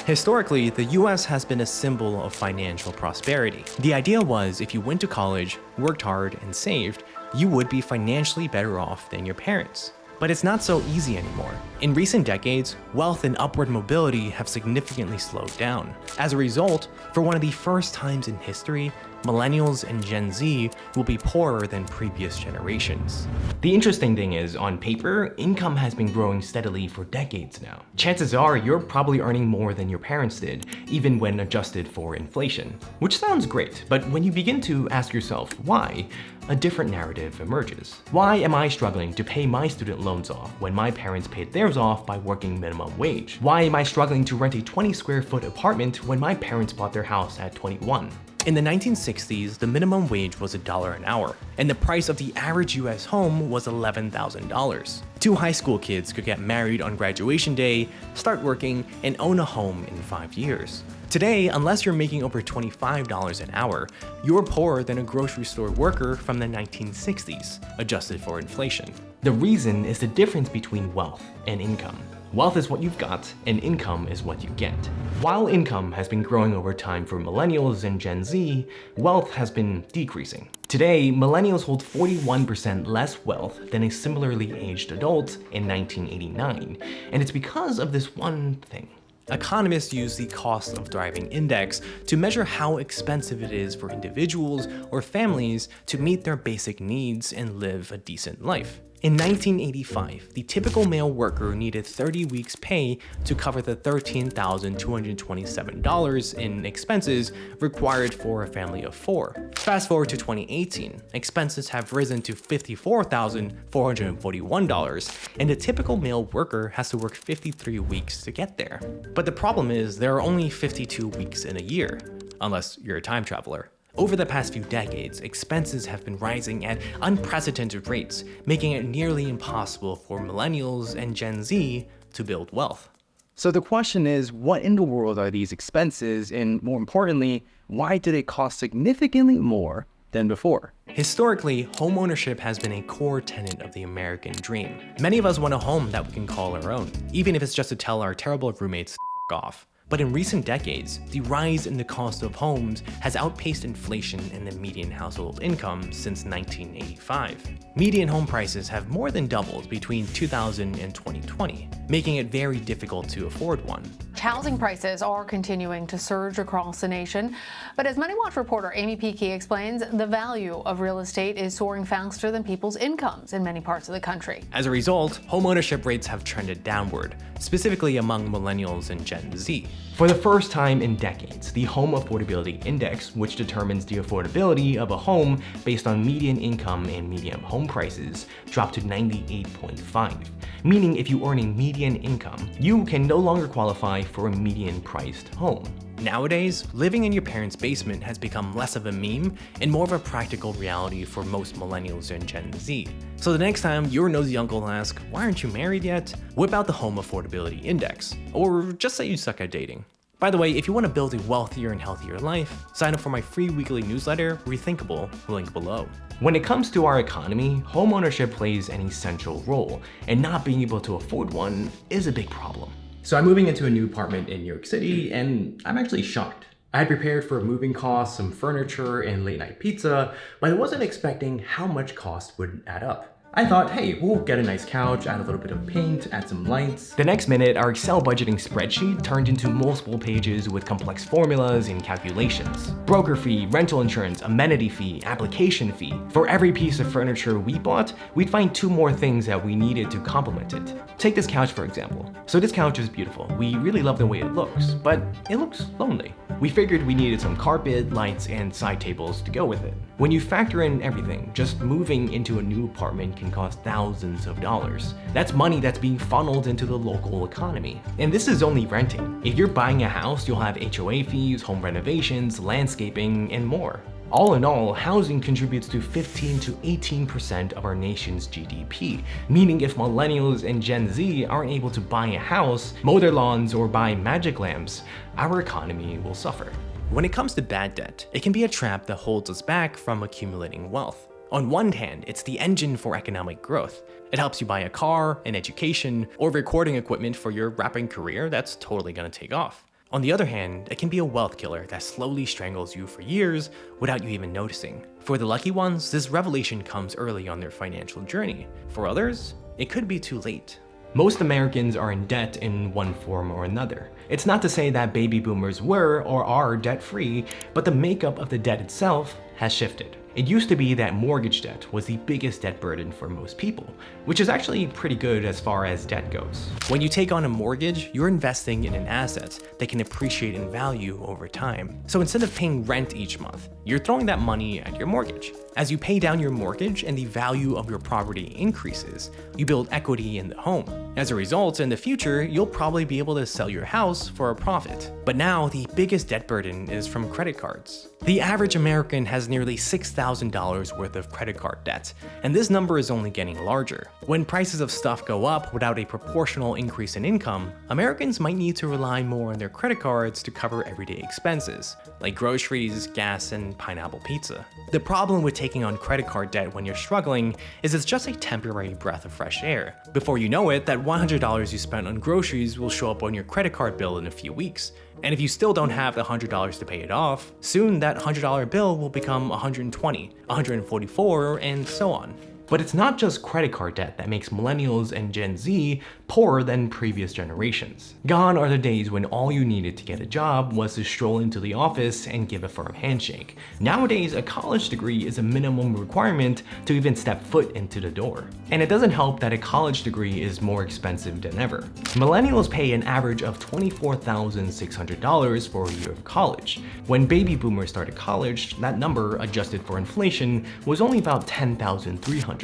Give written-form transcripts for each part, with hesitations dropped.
Historically, the US has been a symbol of financial prosperity. The idea was if you went to college, worked hard, and saved, you would be financially better off than your parents. But it's not so easy anymore. In recent decades, wealth and upward mobility have significantly slowed down. As a result, for one of the first times in history, Millennials and Gen Z will be poorer than previous generations. The interesting thing is, on paper, income has been growing steadily for decades now. Chances are you're probably earning more than your parents did, even when adjusted for inflation. Which sounds great, but when you begin to ask yourself why, a different narrative emerges. Why am I struggling to pay my student loans off when my parents paid theirs off by working minimum wage? Why am I struggling to rent a 20 square foot apartment when my parents bought their house at 21? In the 1960s, the minimum wage was $1 an hour, and the price of the average US home was $11,000. Two high school kids could get married on graduation day, start working, and own a home in 5 years. Today, unless you're making over $25 an hour, you're poorer than a grocery store worker from the 1960s, adjusted for inflation. The reason is the difference between wealth and income. Wealth is what you've got, and income is what you get. While income has been growing over time for Millennials and Gen Z, wealth has been decreasing. Today, Millennials hold 41% less wealth than a similarly aged adult in 1989, and it's because of this one thing. Economists use the cost of thriving index to measure how expensive it is for individuals or families to meet their basic needs and live a decent life. In 1985, the typical male worker needed 30 weeks' pay to cover the $13,227 in expenses required for a family of 4. Fast forward to 2018, expenses have risen to $54,441, and the typical male worker has to work 53 weeks to get there. But the problem is there are only 52 weeks in a year, unless you're a time traveler. Over the past few decades, expenses have been rising at unprecedented rates, making it nearly impossible for Millennials and Gen Z to build wealth. So the question is, what in the world are these expenses, and more importantly, why do they cost significantly more than before? Historically, homeownership has been a core tenet of the American dream. Many of us want a home that we can call our own, even if it's just to tell our terrible roommates to f*** off. But in recent decades, the rise in the cost of homes has outpaced inflation in the median household income since 1985. Median home prices have more than doubled between 2000 and 2020, making it very difficult to afford one. Housing prices are continuing to surge across the nation, but as Money Watch reporter Amy Peakey explains, the value of real estate is soaring faster than people's incomes in many parts of the country. As a result, homeownership rates have trended downward, specifically among Millennials and Gen Z. For the first time in decades, the Home Affordability Index, which determines the affordability of a home based on median income and median home prices, dropped to 98.5, meaning if you earn a median income, you can no longer qualify for a median-priced home. Nowadays, living in your parents' basement has become less of a meme and more of a practical reality for most Millennials and Gen Z. So the next time your nosy uncle asks, "Why aren't you married yet?" whip out the Home Affordability Index, or just say you suck at dating. By the way, if you want to build a wealthier and healthier life, sign up for my free weekly newsletter, Rethinkable, link below. When it comes to our economy, homeownership plays an essential role, and not being able to afford one is a big problem. So I'm moving into a new apartment in New York City, and I'm actually shocked. I had prepared for moving costs, some furniture, and late night pizza, but I wasn't expecting how much cost would add up. I thought, hey, we'll get a nice couch, add a little bit of paint, add some lights. The next minute, our Excel budgeting spreadsheet turned into multiple pages with complex formulas and calculations. Broker fee, rental insurance, amenity fee, application fee. For every piece of furniture we bought, we'd find 2 more things that we needed to complement it. Take this couch, for example. So this couch is beautiful. We really love the way it looks, but it looks lonely. We figured we needed some carpet, lights, and side tables to go with it. When you factor in everything, just moving into a new apartment can cost thousands of dollars. That's money that's being funneled into the local economy. And this is only renting. If you're buying a house, you'll have HOA fees, home renovations, landscaping, and more. All in all, housing contributes to 15 to 18% of our nation's GDP, meaning if Millennials and Gen Z aren't able to buy a house, mow their lawns, or buy magic lamps, our economy will suffer. When it comes to bad debt, it can be a trap that holds us back from accumulating wealth. On one hand, it's the engine for economic growth. It helps you buy a car, an education, or recording equipment for your rapping career that's totally gonna take off. On the other hand, it can be a wealth killer that slowly strangles you for years without you even noticing. For the lucky ones, this revelation comes early on their financial journey. For others, it could be too late. Most Americans are in debt in one form or another. It's not to say that baby boomers were or are debt-free, but the makeup of the debt itself has shifted. It used to be that mortgage debt was the biggest debt burden for most people, which is actually pretty good as far as debt goes. When you take on a mortgage, you're investing in an asset that can appreciate in value over time. So instead of paying rent each month, you're throwing that money at your mortgage. As you pay down your mortgage and the value of your property increases, you build equity in the home. As a result, in the future, you'll probably be able to sell your house for a profit. But now, the biggest debt burden is from credit cards. The average American has nearly $6,000 worth of credit card debt, and this number is only getting larger. When prices of stuff go up without a proportional increase in income, Americans might need to rely more on their credit cards to cover everyday expenses, like groceries, gas, and pineapple pizza. The problem with taking on credit card debt when you're struggling is it's just a temporary breath of fresh air. Before you know it, that $100 you spent on groceries will show up on your credit card bill in a few weeks. And if you still don't have the $100 to pay it off, soon that $100 bill will become $120, $144, and so on. But it's not just credit card debt that makes millennials and Gen Z poorer than previous generations. Gone are the days when all you needed to get a job was to stroll into the office and give a firm handshake. Nowadays, a college degree is a minimum requirement to even step foot into the door. And it doesn't help that a college degree is more expensive than ever. Millennials pay an average of $24,600 for a year of college. When baby boomers started college, that number, adjusted for inflation, was only about $10,300.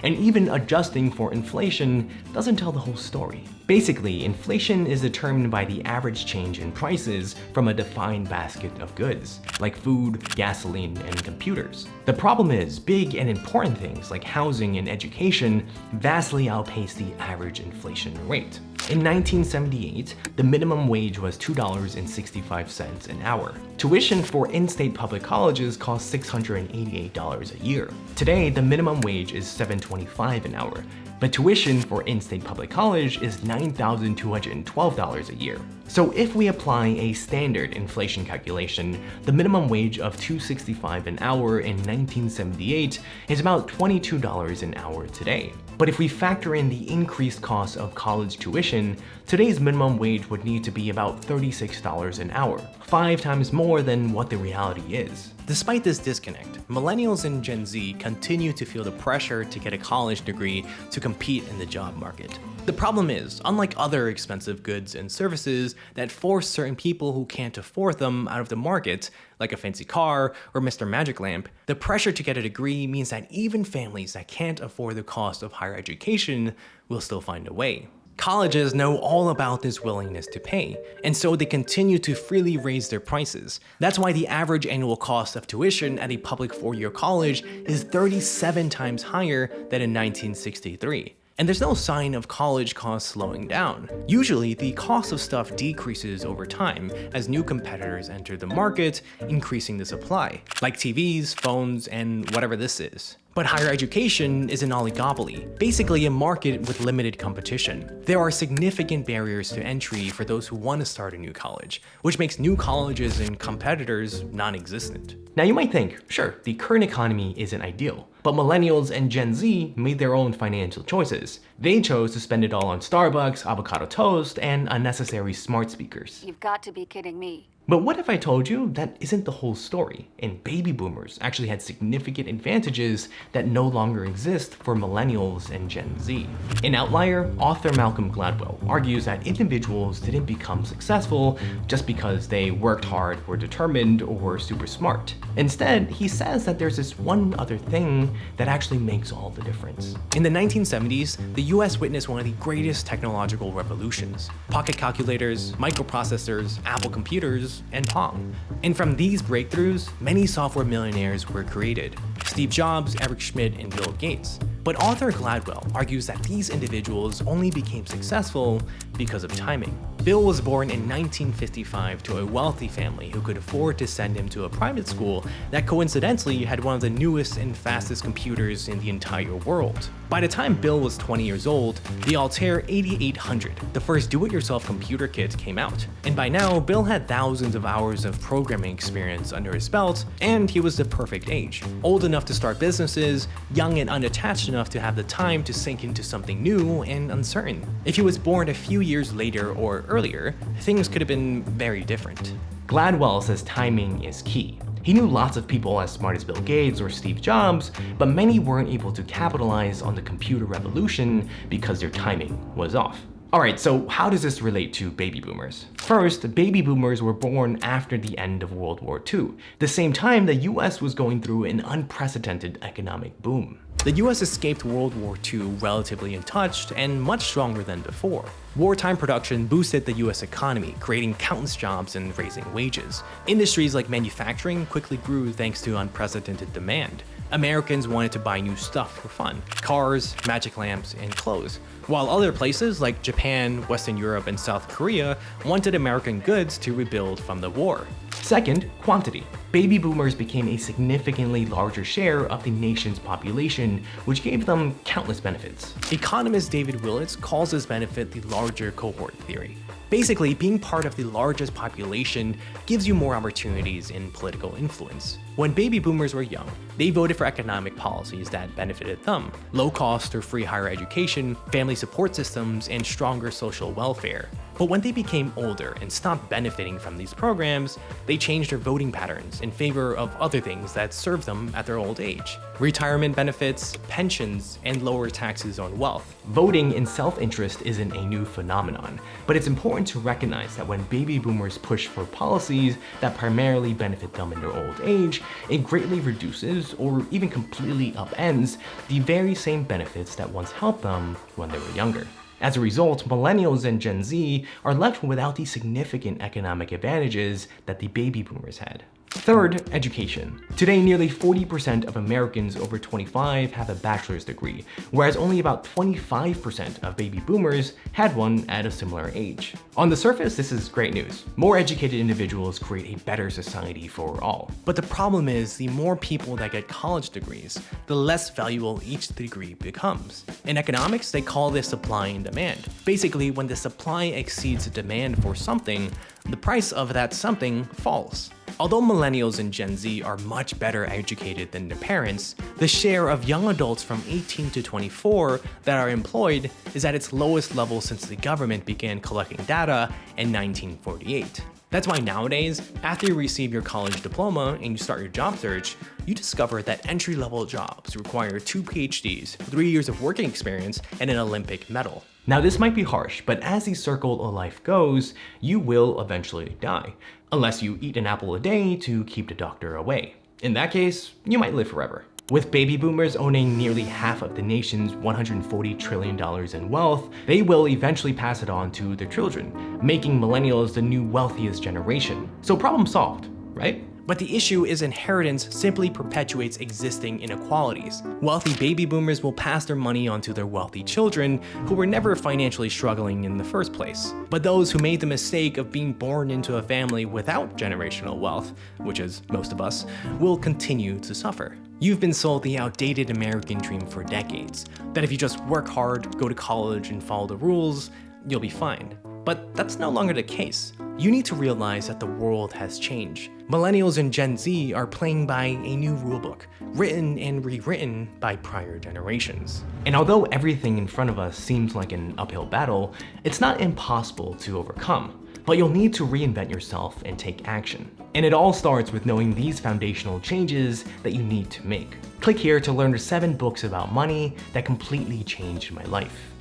And even adjusting for inflation doesn't tell the whole story. Basically, inflation is determined by the average change in prices from a defined basket of goods, like food, gasoline, and computers. The problem is, big and important things like housing and education vastly outpace the average inflation rate. In 1978, the minimum wage was $2.65 an hour. Tuition for in-state public colleges cost $688 a year. Today, the minimum wage is $7.25 an hour, but tuition for in-state public college is $9,212 a year. So if we apply a standard inflation calculation, the minimum wage of $2.65 an hour in 1978 is about $22 an hour today. But if we factor in the increased cost of college tuition, today's minimum wage would need to be about $36 an hour, 5 times more than what the reality is. Despite this disconnect, millennials and Gen Z continue to feel the pressure to get a college degree to compete in the job market. The problem is, unlike other expensive goods and services that force certain people who can't afford them out of the market, like a fancy car or Mr. Magic Lamp, the pressure to get a degree means that even families that can't afford the cost of higher education will still find a way. Colleges know all about this willingness to pay, and so they continue to freely raise their prices. That's why the average annual cost of tuition at a public 4-year college is 37 times higher than in 1963. And there's no sign of college costs slowing down. Usually, the cost of stuff decreases over time as new competitors enter the market, increasing the supply, like TVs, phones, and whatever this is. But higher education is an oligopoly, basically a market with limited competition. There are significant barriers to entry for those who want to start a new college, which makes new colleges and competitors non-existent. Now you might think, sure, the current economy isn't ideal, but millennials and Gen Z made their own financial choices. They chose to spend it all on Starbucks, avocado toast, and unnecessary smart speakers. You've got to be kidding me. But what if I told you that isn't the whole story, and baby boomers actually had significant advantages that no longer exist for millennials and Gen Z? In Outlier, author Malcolm Gladwell argues that individuals didn't become successful just because they worked hard, were determined, or were super smart. Instead, he says that there's this one other thing that actually makes all the difference. In the 1970s, the US witnessed one of the greatest technological revolutions: pocket calculators, microprocessors, Apple computers, and Pong. And from these breakthroughs, many software millionaires were created: Steve Jobs, Eric Schmidt, and Bill Gates. But author Gladwell argues that these individuals only became successful because of timing. Bill was born in 1955 to a wealthy family who could afford to send him to a private school that coincidentally had one of the newest and fastest computers in the entire world. By the time Bill was 20 years old, the Altair 8800, the first do-it-yourself computer kit, came out. And by now, Bill had thousands of hours of programming experience under his belt, and he was the perfect age. Old enough to start businesses, young and unattached enough to have the time to sink into something new and uncertain. If he was born a few years later or earlier, things could have been very different. Gladwell says timing is key. He knew lots of people as smart as Bill Gates or Steve Jobs, but many weren't able to capitalize on the computer revolution because their timing was off. Alright, so how does this relate to baby boomers? First, baby boomers were born after the end of World War II, the same time the US was going through an unprecedented economic boom. The US escaped World War II relatively untouched and much stronger than before. Wartime production boosted the US economy, creating countless jobs and raising wages. Industries like manufacturing quickly grew thanks to unprecedented demand. Americans wanted to buy new stuff for fun: cars, magic lamps, and clothes. While other places like Japan, Western Europe, and South Korea wanted American goods to rebuild from the war. Second, quantity. Baby boomers became a significantly larger share of the nation's population, which gave them countless benefits. Economist David Willetts calls this benefit the larger cohort theory. Basically, being part of the largest population gives you more opportunities in political influence. When baby boomers were young, they voted for economic policies that benefited them: low cost or free higher education, family support systems, and stronger social welfare. But when they became older and stopped benefiting from these programs, they changed their voting patterns in favor of other things that served them at their old age: retirement benefits, pensions, and lower taxes on wealth. Voting in self-interest isn't a new phenomenon, but it's important to recognize that when baby boomers push for policies that primarily benefit them in their old age, it greatly reduces or even completely upends the very same benefits that once helped them when they were younger. As a result, Millennials and Gen Z are left without the significant economic advantages that the baby boomers had. Third, education. Today, nearly 40% of Americans over 25 have a bachelor's degree, whereas only about 25% of baby boomers had one at a similar age. On the surface, this is great news. More educated individuals create a better society for all. But the problem is, the more people that get college degrees, the less valuable each degree becomes. In economics, they call this supply and demand. Basically, when the supply exceeds the demand for something, the price of that something falls. Although Millennials and Gen Z are much better educated than their parents, the share of young adults from 18 to 24 that are employed is at its lowest level since the government began collecting data in 1948. That's why nowadays, after you receive your college diploma and you start your job search, you discover that entry-level jobs require 2 PhDs, 3 years of working experience, and an Olympic medal. Now this might be harsh, but as the circle of life goes, you will eventually die, unless you eat an apple a day to keep the doctor away. In that case, you might live forever. With baby boomers owning nearly half of the nation's $140 trillion in wealth, they will eventually pass it on to their children, making millennials the new wealthiest generation. So problem solved, right? But the issue is inheritance simply perpetuates existing inequalities. Wealthy baby boomers will pass their money on to their wealthy children, who were never financially struggling in the first place. But those who made the mistake of being born into a family without generational wealth, which is most of us, will continue to suffer. You've been sold the outdated American dream for decades, that if you just work hard, go to college, and follow the rules, you'll be fine. But that's no longer the case. You need to realize that the world has changed. Millennials and Gen Z are playing by a new rulebook, written and rewritten by prior generations. And although everything in front of us seems like an uphill battle, it's not impossible to overcome. But you'll need to reinvent yourself and take action. And it all starts with knowing these foundational changes that you need to make. Click here to learn the 7 books about money that completely changed my life.